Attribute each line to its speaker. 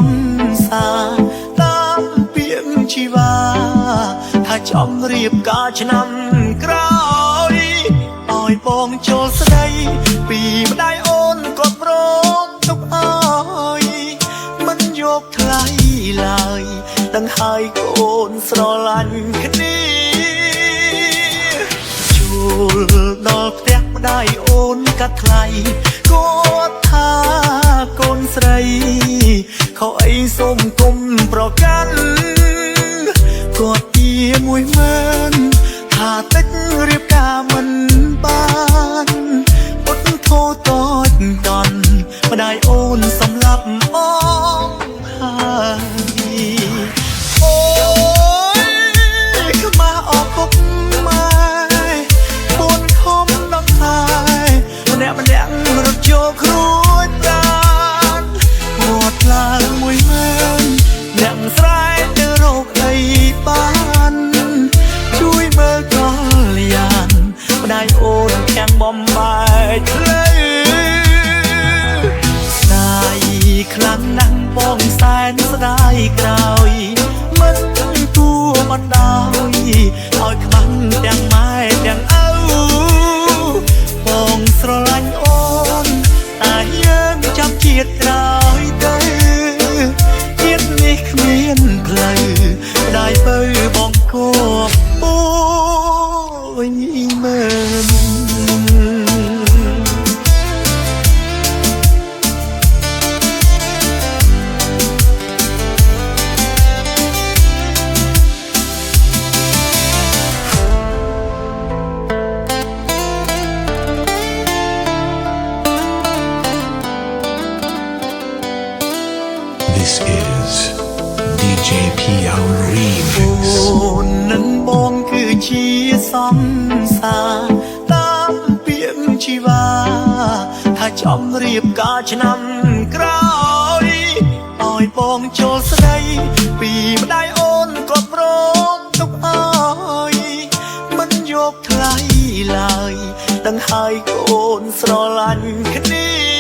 Speaker 1: ងសារតាមពាក្យជីវ៉ាថាចំរៀបការឆ្នាំក្រោយឲ្យបងចូលស្ដីពីម្ដាយអូនក៏ព្រមទុកអើយមិនយកថ្លៃឡើយដឹងហើយកូនស្រឡាញ់គ្នាជួលដល់ផ្ទះម្ដាយអូនកាត់ថ្លៃគាត់ថាកូនស្រីខុសអីសូមគុំប្រកាន់គាត់ជា10000ថាតិចរៀបការមិនបានអត់ធូរតូចតន់ម្ដាយអូនសម្លាប់អងហើយអូយខ្មាស់អរគុកម៉ែបួនខំដល់ហើយម្នាក់រត់ចូលគ្រួចប្រានគាត់ឡើង10000អ្នកស្រែកទៅរកអីបានជួយមើលកលយានម្ដាយអូនខាំងបំបែកផ្លូវស្ដាយខ្លាំងណាស់បងសែនស្ដាយក្រោយមិនគួរបណ្ដោយឲ្យខ្មាំងទាំងម៉ែទាំងឪបងស្រឡាញ់អូនតែយើងចាំជាតិក្រោយទៅជាតិនេះគ្មានផ្លូវម្ដាយបើបងគួរអូយមើល
Speaker 2: This is DJ PL Remix
Speaker 1: អូននឹងបងគឺជាសង្សារតាមពាក្យជីវ៉ាថាចំរៀបការឆ្នាំក្រោយឲ្យបងចូលស្ដីពីម្ដាយអូនក៏ព្រមទុកអើយមិនយកថ្លៃឡើយដឹងហើយកូនស្រឡាញ់គ្នា